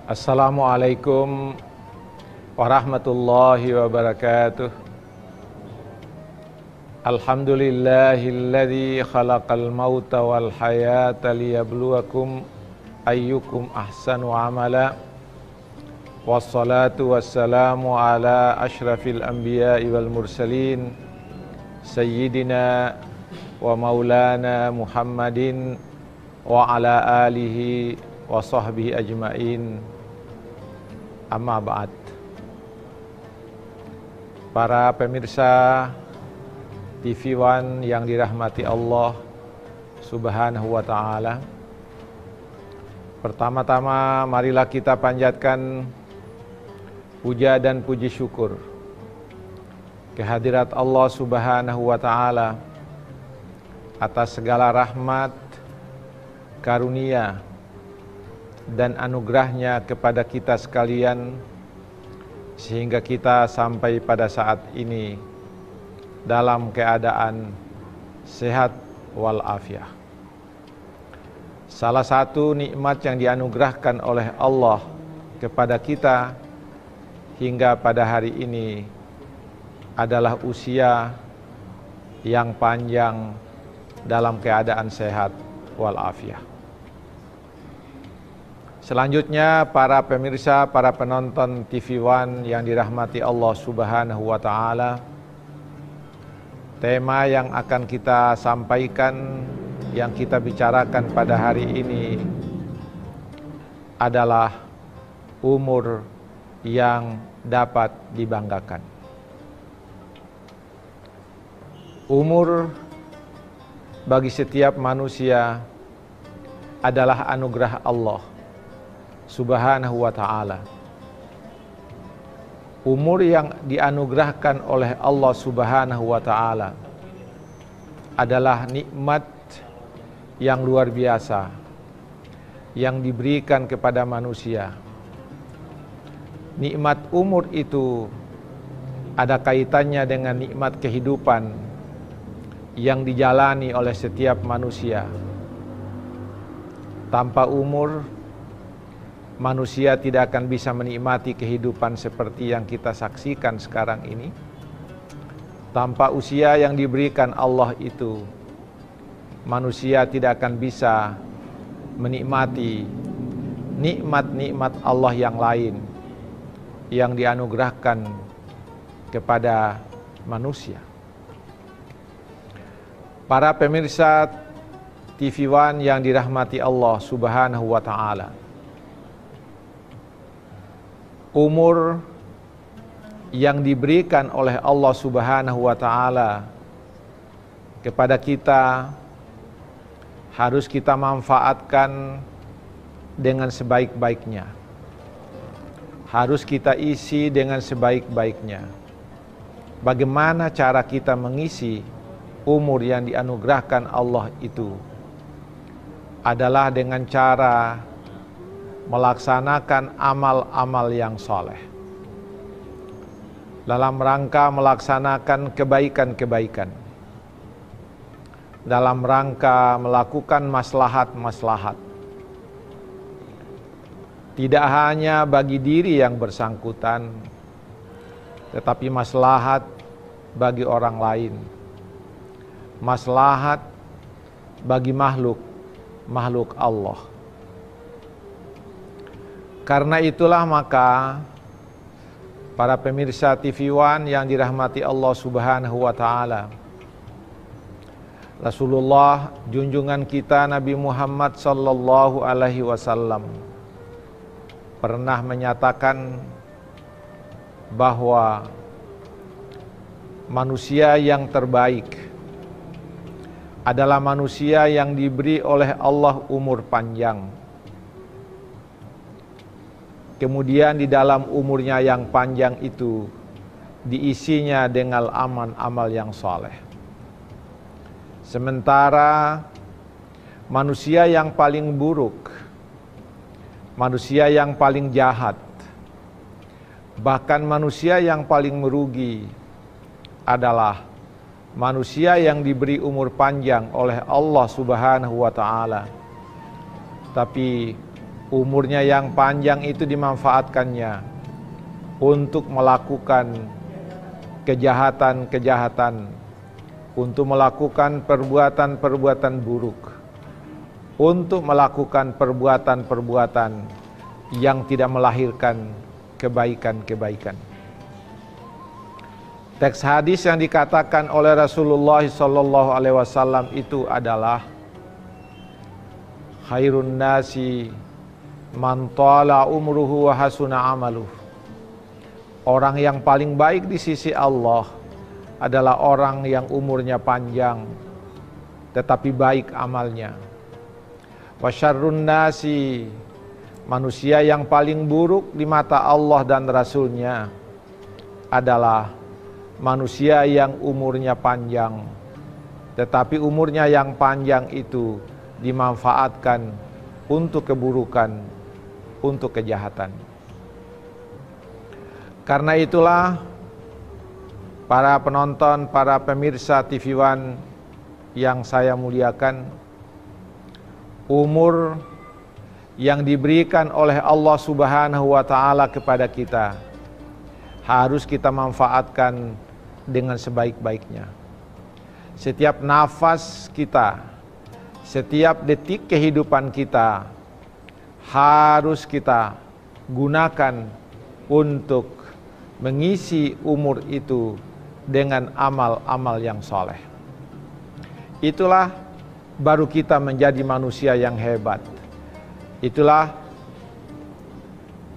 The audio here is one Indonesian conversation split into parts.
Assalamualaikum warahmatullahi wabarakatuh. Alhamdulillahilladzi khalaqal mauta wal hayata liyabluwakum ayyukum ahsanu amala. Wassalatu wassalamu ala asyrafil anbiya'i wal mursalin sayyidina wa maulana Muhammadin wa ala alihi wa sahbihi ajma'in. Amma ba'd. Para pemirsa TV One yang dirahmati Allah Subhanahu wa ta'ala, pertama-tama marilah kita panjatkan puja dan puji syukur kehadirat Allah Subhanahu wa ta'ala atas segala rahmat, karunia dan anugerahnya kepada kita sekalian, sehingga kita sampai pada saat ini dalam keadaan sehat walafiat. Salah satu nikmat yang dianugerahkan oleh Allah kepada kita hingga pada hari ini adalah usia yang panjang dalam keadaan sehat walafiat. Selanjutnya, para pemirsa, para penonton TV One yang dirahmati Allah Subhanahu wa ta'ala, tema yang akan kita sampaikan, yang kita bicarakan pada hari ini adalah umur yang dapat dibanggakan. Umur bagi setiap manusia adalah anugerah Allah Subhanahu wa ta'ala. Umur yang dianugerahkan oleh Allah Subhanahu wa ta'ala adalah nikmat yang luar biasa yang diberikan kepada manusia. Nikmat umur itu ada kaitannya dengan nikmat kehidupan yang dijalani oleh setiap manusia. Tanpa umur, manusia tidak akan bisa menikmati kehidupan seperti yang kita saksikan sekarang ini. Tanpa usia yang diberikan Allah itu, manusia tidak akan bisa menikmati nikmat-nikmat Allah yang lain yang dianugerahkan kepada manusia. Para pemirsa TV One yang dirahmati Allah Subhanahu wa ta'ala, umur yang diberikan oleh Allah Subhanahu wa ta'ala kepada kita harus kita manfaatkan dengan sebaik-baiknya. Harus kita isi dengan sebaik-baiknya. Bagaimana cara kita mengisi umur yang dianugerahkan Allah itu? Adalah dengan cara melaksanakan amal-amal yang soleh, dalam rangka melaksanakan kebaikan-kebaikan, dalam rangka melakukan maslahat-maslahat, tidak hanya bagi diri yang bersangkutan, tetapi maslahat bagi orang lain, maslahat bagi makhluk Allah. Karena itulah maka para pemirsa TV One yang dirahmati Allah Subhanahu wa ta'ala, Rasulullah junjungan kita Nabi Muhammad sallallahu alaihi wasallam pernah menyatakan bahwa manusia yang terbaik adalah manusia yang diberi oleh Allah umur panjang. Kemudian di dalam umurnya yang panjang itu diisinya dengan amal-amal yang soleh. Sementara manusia yang paling buruk, manusia yang paling jahat, bahkan manusia yang paling merugi adalah manusia yang diberi umur panjang oleh Allah Subhanahu wa ta'ala, tapi umurnya yang panjang itu dimanfaatkannya untuk melakukan kejahatan-kejahatan, untuk melakukan perbuatan-perbuatan buruk, untuk melakukan perbuatan-perbuatan yang tidak melahirkan kebaikan-kebaikan. Teks hadis yang dikatakan oleh Rasulullah SAW itu adalah khairun nasi man tala umruhu wa hasuna amaluh. Orang yang paling baik di sisi Allah adalah orang yang umurnya panjang tetapi baik amalnya. Wa syarrun nasi, manusia yang paling buruk di mata Allah dan Rasulnya adalah manusia yang umurnya panjang tetapi umurnya yang panjang itu dimanfaatkan untuk keburukan, untuk kejahatan. Karena itulah para penonton, para pemirsa TV One yang saya muliakan, umur yang diberikan oleh Allah Subhanahu wa Ta'ala kepada kita harus kita manfaatkan dengan sebaik-baiknya. Setiap nafas kita, setiap detik kehidupan kita harus kita gunakan untuk mengisi umur itu dengan amal-amal yang soleh. Itulah baru kita menjadi manusia yang hebat. Itulah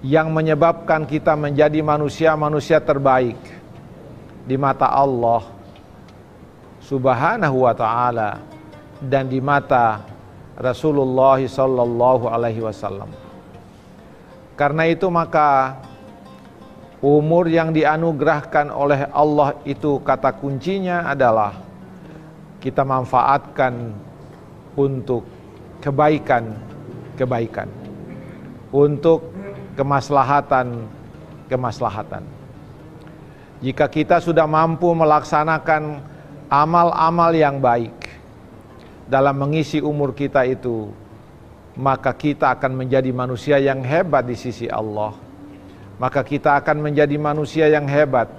yang menyebabkan kita menjadi manusia-manusia terbaik di mata Allah Subhanahu wa Ta'ala dan di mata Rasulullah sallallahu alaihi wasallam. Karena itu maka umur yang dianugerahkan oleh Allah itu kata kuncinya adalah kita manfaatkan untuk kebaikan-kebaikan, untuk kemaslahatan. Jika kita sudah mampu melaksanakan amal-amal yang baik dalam mengisi umur kita itu, maka kita akan menjadi manusia yang hebat di sisi Allah. Maka kita akan menjadi manusia yang hebat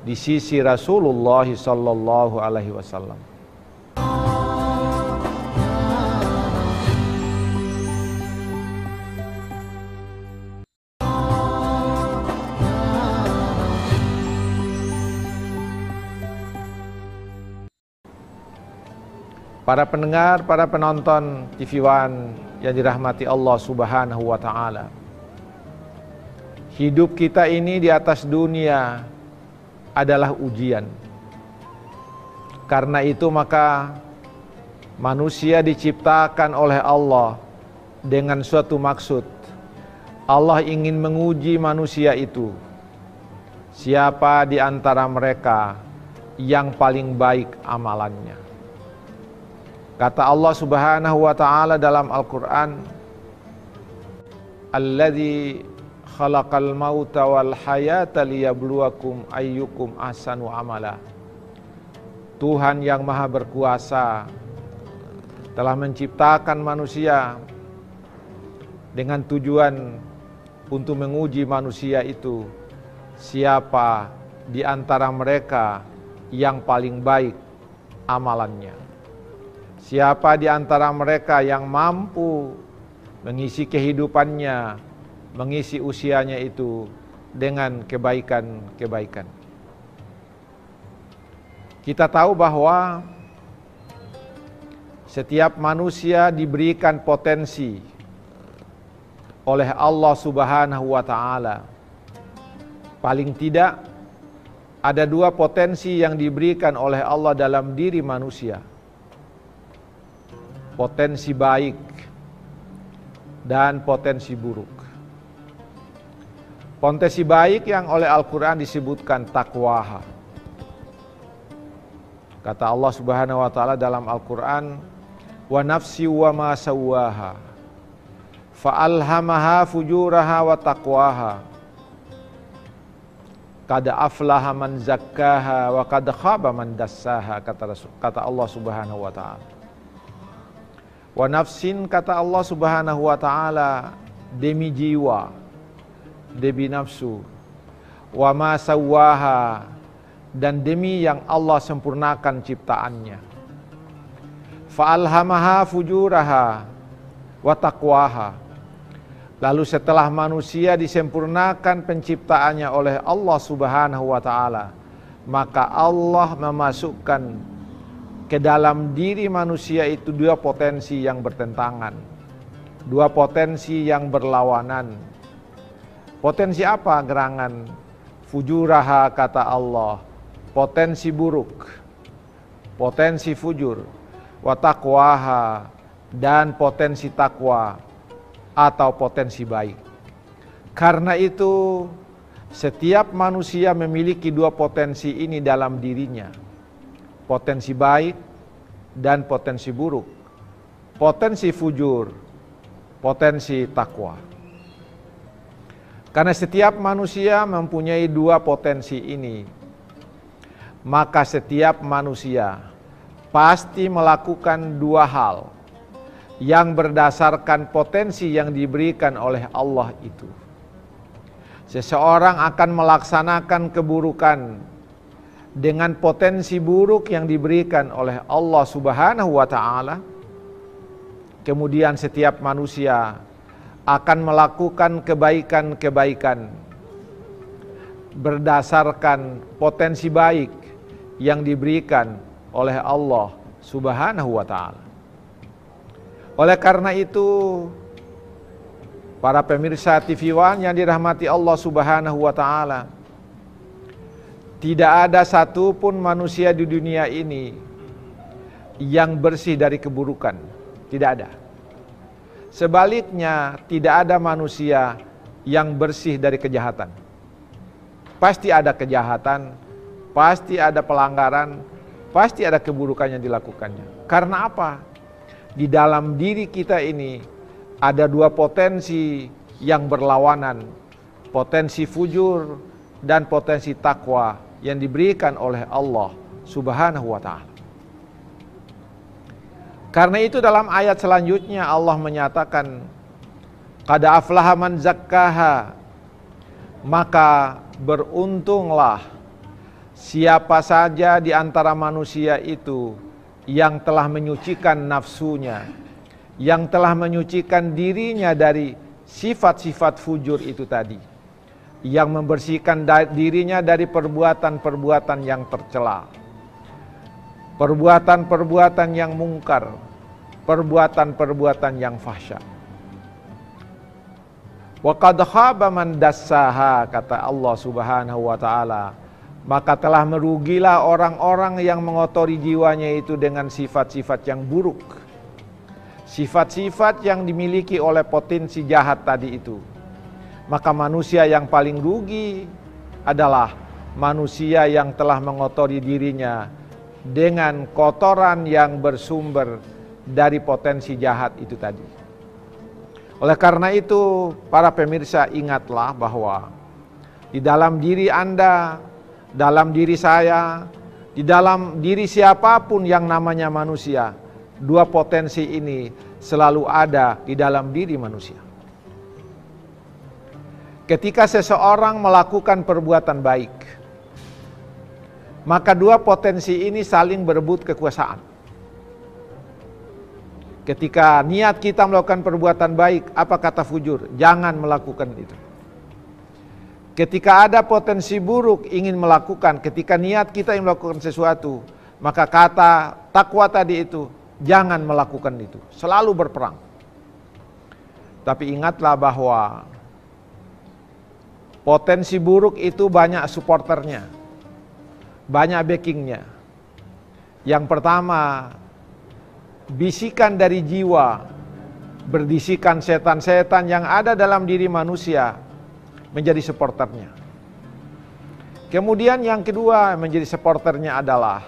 di sisi Rasulullah sallallahu alaihi wasallam. Para pendengar, para penonton TV One yang dirahmati Allah Subhanahu wa Ta'ala, hidup kita ini di atas dunia adalah ujian. Karena itu maka manusia diciptakan oleh Allah dengan suatu maksud. Allah ingin menguji manusia itu, siapa di antara mereka yang paling baik amalannya. Kata Allah Subhanahu wa Ta'ala dalam Al-Quran, Alladzi khalaqal mauta wal hayata liyabluwakum ayyukum ahsanu amala. Tuhan yang maha berkuasa telah menciptakan manusia dengan tujuan untuk menguji manusia itu, siapa di antara mereka yang paling baik amalannya. Siapa di antara mereka yang mampu mengisi kehidupannya, mengisi usianya itu dengan kebaikan-kebaikan. Kita tahu bahwa setiap manusia diberikan potensi oleh Allah Subhanahu wa Ta'ala. Paling tidak ada dua potensi yang diberikan oleh Allah dalam diri manusia. Potensi baik dan potensi buruk. Potensi baik yang oleh Al-Quran disebutkan taqwaha. Kata Allah Subhanahu wa Ta'ala dalam Al-Quran, wa nafsi wa ma sawwaha fa'alhamaha fujuraha wa taqwaha qad aflaha man zakkaha wa qad khaba man dassaha, kata Allah Subhanahu wa Ta'ala. Wa nafsin, kata Allah Subhanahu wa Ta'ala, demi jiwa, demi nafsu, wa ma sawwaha, dan demi yang Allah sempurnakan ciptaannya. Fa'alhamaha fujuraha wa taqwaha. Lalu setelah manusia disempurnakan penciptaannya oleh Allah Subhanahu wa taala, maka Allah memasukkan ke dalam diri manusia itu dua potensi yang bertentangan, dua potensi yang berlawanan. Potensi apa? Gerangan fujuraha, kata Allah, potensi buruk, potensi fujur, wa taqwaha, dan potensi takwa atau potensi baik. Karena itu setiap manusia memiliki dua potensi ini dalam dirinya, potensi baik dan potensi buruk, potensi fujur, potensi takwa. Karena setiap manusia mempunyai dua potensi ini, maka setiap manusia pasti melakukan dua hal yang berdasarkan potensi yang diberikan oleh Allah itu. Seseorang akan melaksanakan keburukan dengan potensi buruk yang diberikan oleh Allah Subhanahu wa taala. Kemudian setiap manusia akan melakukan kebaikan-kebaikan berdasarkan potensi baik yang diberikan oleh Allah Subhanahu wa taala. Oleh karena itu, para pemirsa TV One yang dirahmati Allah Subhanahu wa taala, tidak ada satupun manusia di dunia ini yang bersih dari keburukan. Tidak ada. Sebaliknya, tidak ada manusia yang bersih dari kejahatan. Pasti ada kejahatan, pasti ada pelanggaran, pasti ada keburukan yang dilakukannya. Karena apa? Di dalam diri kita ini ada dua potensi yang berlawanan, potensi fujur dan potensi takwa yang diberikan oleh Allah Subhanahu wa taala. Karena itu dalam ayat selanjutnya Allah menyatakan, qad aflaha man zakkaha, maka beruntunglah siapa saja di antara manusia itu yang telah menyucikan nafsunya, yang telah menyucikan dirinya dari sifat-sifat fujur itu tadi, yang membersihkan dirinya dari perbuatan-perbuatan yang tercela, perbuatan-perbuatan yang mungkar, perbuatan-perbuatan yang fahsya. Wa qad khaba man dassaha, kata Allah Subhanahu wa taala, maka telah merugilah orang-orang yang mengotori jiwanya itu dengan sifat-sifat yang buruk, sifat-sifat yang dimiliki oleh potensi jahat tadi itu. Maka manusia yang paling rugi adalah manusia yang telah mengotori dirinya dengan kotoran yang bersumber dari potensi jahat itu tadi. Oleh karena itu, para pemirsa, ingatlah bahwa di dalam diri Anda, dalam diri saya, di dalam diri siapapun yang namanya manusia, dua potensi ini selalu ada di dalam diri manusia. Ketika seseorang melakukan perbuatan baik, maka dua potensi ini saling berebut kekuasaan. Ketika niat kita melakukan perbuatan baik, apa kata fujur? Jangan melakukan itu. Ketika ada potensi buruk ingin melakukan, ketika niat kita ingin melakukan sesuatu, maka kata takwa tadi itu, jangan melakukan itu. Selalu berperang. Tapi ingatlah bahwa potensi buruk itu banyak supporternya, banyak backingnya. Yang pertama, bisikan dari jiwa, berdisikan setan-setan yang ada dalam diri manusia menjadi supporternya. Kemudian yang kedua menjadi supporternya adalah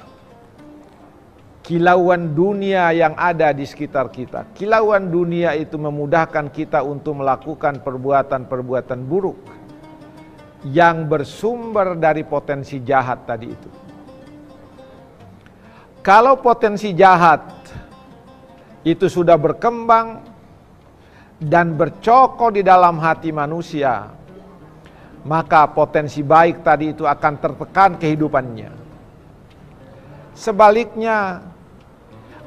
kilauan dunia yang ada di sekitar kita. Kilauan dunia itu memudahkan kita untuk melakukan perbuatan-perbuatan buruk yang bersumber dari potensi jahat tadi itu. Kalau potensi jahat itu sudah berkembang dan bercokol di dalam hati manusia, maka potensi baik tadi itu akan tertekan kehidupannya. Sebaliknya,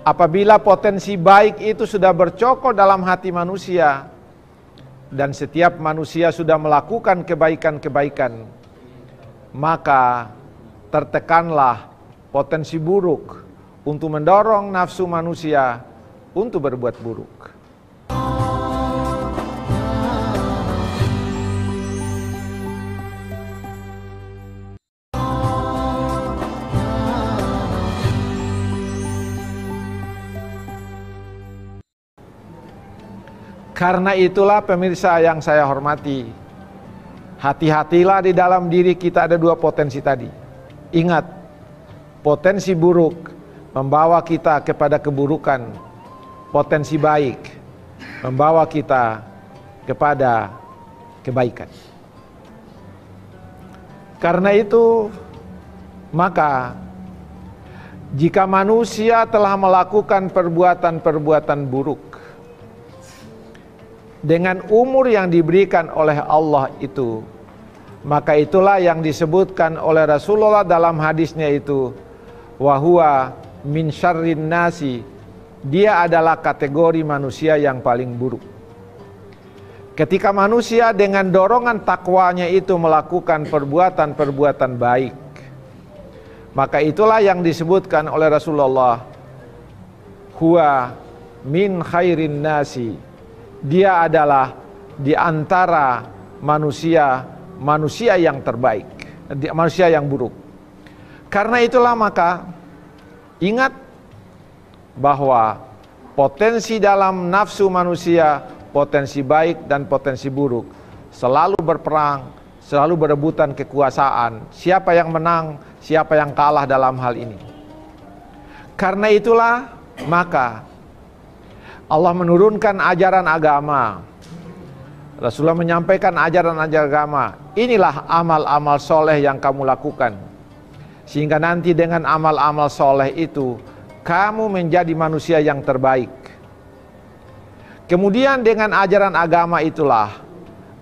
apabila potensi baik itu sudah bercokol dalam hati manusia, dan setiap manusia sudah melakukan kebaikan-kebaikan, maka tertekanlah potensi buruk untuk mendorong nafsu manusia untuk berbuat buruk. Karena itulah pemirsa yang saya hormati, hati-hatilah di dalam diri kita ada dua potensi tadi. Ingat, potensi buruk membawa kita kepada keburukan, potensi baik membawa kita kepada kebaikan. Karena itu, maka jika manusia telah melakukan perbuatan-perbuatan buruk dengan umur yang diberikan oleh Allah itu, maka itulah yang disebutkan oleh Rasulullah dalam hadisnya itu, wahuwa min syarrin nasi, dia adalah kategori manusia yang paling buruk. Ketika manusia dengan dorongan takwanya itu melakukan perbuatan-perbuatan baik, maka itulah yang disebutkan oleh Rasulullah, huwa min khairin nasi, dia adalah di antara manusia yang terbaik, manusia yang buruk. Karena itulah maka ingat bahwa potensi dalam nafsu manusia, potensi baik dan potensi buruk selalu berperang, selalu berebutan kekuasaan. Siapa yang menang, siapa yang kalah dalam hal ini. Karena itulah maka Allah menurunkan ajaran agama. Rasulullah menyampaikan ajaran-ajaran agama. Inilah amal-amal soleh yang kamu lakukan, sehingga nanti dengan amal-amal soleh itu kamu menjadi manusia yang terbaik. Kemudian dengan ajaran agama itulah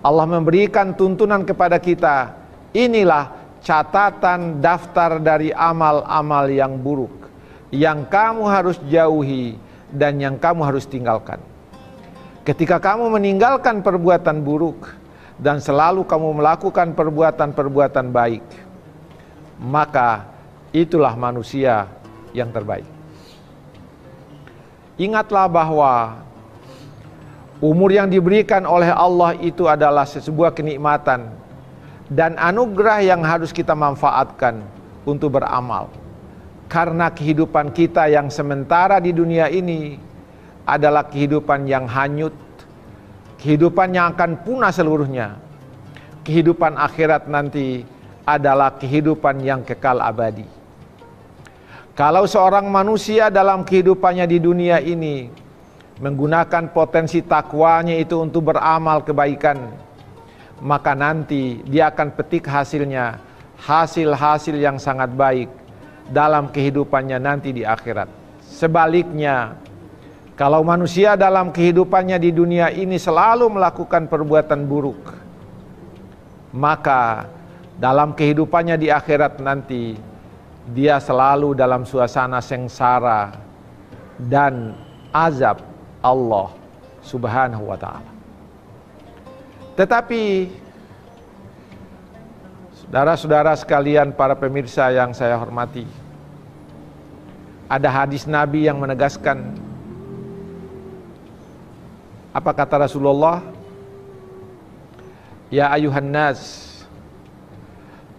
Allah memberikan tuntunan kepada kita. Inilah catatan daftar dari amal-amal yang buruk yang kamu harus jauhi dan yang kamu harus tinggalkan. Ketika kamu meninggalkan perbuatan buruk dan selalu kamu melakukan perbuatan-perbuatan baik, maka itulah manusia yang terbaik. Ingatlah bahwa umur yang diberikan oleh Allah itu adalah sebuah kenikmatan dan anugerah yang harus kita manfaatkan untuk beramal. Karena kehidupan kita yang sementara di dunia ini adalah kehidupan yang hanyut, kehidupan yang akan punah seluruhnya. Kehidupan akhirat nanti adalah kehidupan yang kekal abadi. Kalau seorang manusia dalam kehidupannya di dunia ini menggunakan potensi takwanya itu untuk beramal kebaikan, maka nanti dia akan petik hasilnya, hasil-hasil yang sangat baik dalam kehidupannya nanti di akhirat. Sebaliknya, kalau manusia dalam kehidupannya di dunia ini selalu melakukan perbuatan buruk, maka dalam kehidupannya di akhirat nanti dia selalu dalam suasana sengsara dan azab Allah Subhanahu wa ta'ala. Tetapi saudara-saudara sekalian, para pemirsa yang saya hormati, ada hadis Nabi yang menegaskan. Apa kata Rasulullah? Ya ayuhan nas,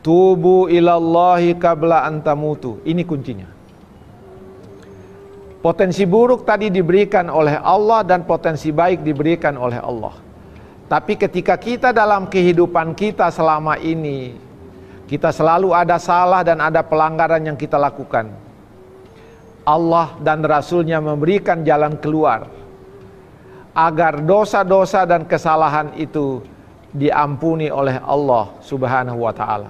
tubu ilallahi qabla an tamutu. Ini kuncinya. Potensi buruk tadi diberikan oleh Allah dan potensi baik diberikan oleh Allah. Tapi ketika kita dalam kehidupan kita selama ini, kita selalu ada salah dan ada pelanggaran yang kita lakukan, Allah dan Rasulnya memberikan jalan keluar agar dosa-dosa dan kesalahan itu diampuni oleh Allah Subhanahu wa ta'ala.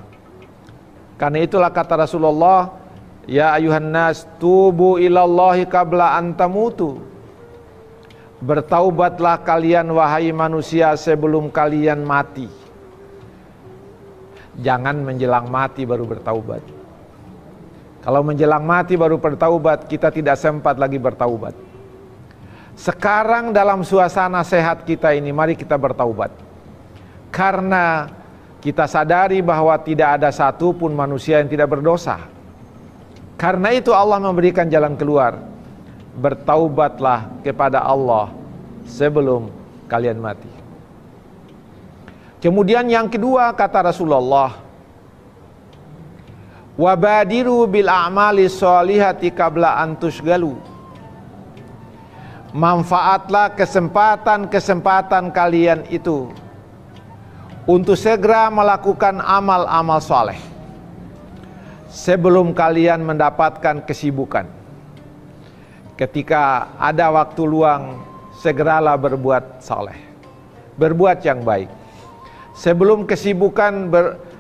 Karena itulah kata Rasulullah, ya ayuhan nas tubu ilallahi qabla an tamutu. Bertaubatlah kalian wahai manusia sebelum kalian mati. Jangan menjelang mati baru bertaubat. Kalau menjelang mati baru bertaubat, kita tidak sempat lagi bertaubat. Sekarang dalam suasana sehat kita ini, mari kita bertaubat. Karena kita sadari bahwa tidak ada satupun manusia yang tidak berdosa. Karena itu Allah memberikan jalan keluar. Bertaubatlah kepada Allah sebelum kalian mati. Kemudian yang kedua kata Rasulullah, wabadiru bil a'mali sholihati qabla an tushgalu. Manfaatlah kesempatan-kesempatan kalian itu untuk segera melakukan amal-amal soleh sebelum kalian mendapatkan kesibukan. Ketika ada waktu luang, segeralah berbuat soleh, berbuat yang baik. Sebelum kesibukan,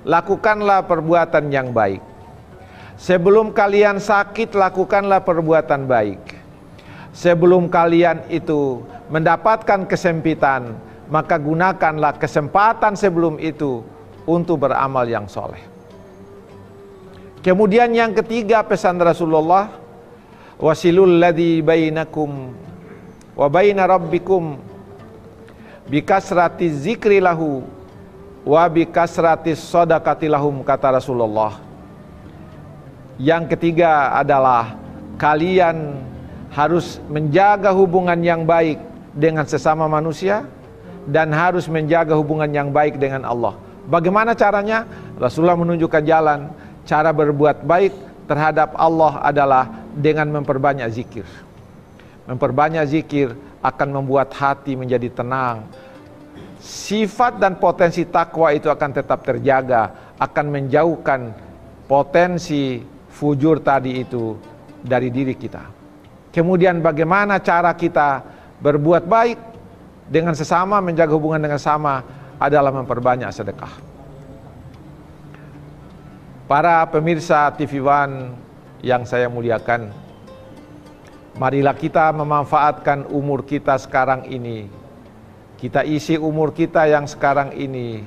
lakukanlah perbuatan yang baik. Sebelum kalian sakit, lakukanlah perbuatan baik. Sebelum kalian itu mendapatkan kesempitan, maka gunakanlah kesempatan sebelum itu untuk beramal yang soleh. Kemudian yang ketiga pesan Rasulullah, wasilul ladzi bainakum wa baina rabbikum bikasrati zikri lahu wa bikasrati shadaqati lahum, kata Rasulullah. Yang ketiga adalah kalian harus menjaga hubungan yang baik dengan sesama manusia dan harus menjaga hubungan yang baik dengan Allah. Bagaimana caranya? Rasulullah menunjukkan jalan. Cara berbuat baik terhadap Allah adalah dengan memperbanyak zikir. Memperbanyak zikir akan membuat hati menjadi tenang. Sifat dan potensi takwa itu akan tetap terjaga, akan menjauhkan potensi fujur tadi itu dari diri kita. Kemudian bagaimana cara kita berbuat baik dengan sesama, menjaga hubungan dengan sesama adalah memperbanyak sedekah. Para pemirsa TV One yang saya muliakan, marilah kita memanfaatkan umur kita sekarang ini. Kita isi umur kita yang sekarang ini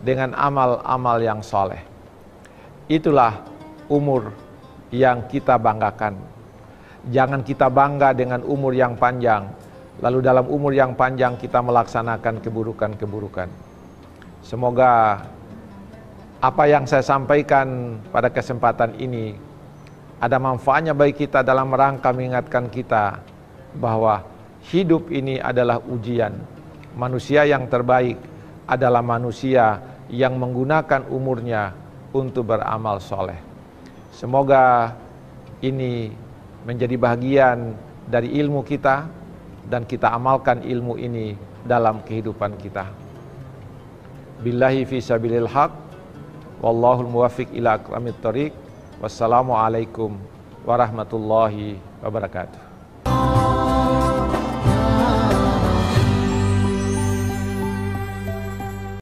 dengan amal-amal yang soleh. Itulah umur yang kita banggakan. Jangan kita bangga dengan umur yang panjang, lalu dalam umur yang panjang kita melaksanakan keburukan-keburukan. Semoga apa yang saya sampaikan pada kesempatan ini ada manfaatnya bagi kita dalam rangka mengingatkan kita bahwa hidup ini adalah ujian. Manusia yang terbaik adalah manusia yang menggunakan umurnya untuk beramal soleh. Semoga ini menjadi bagian dari ilmu kita dan kita amalkan ilmu ini dalam kehidupan kita. Billahi fi sabilil haq, wallahul muwaffiq ila aqwamit thoriq. Wassalamualaikum warahmatullahi wabarakatuh.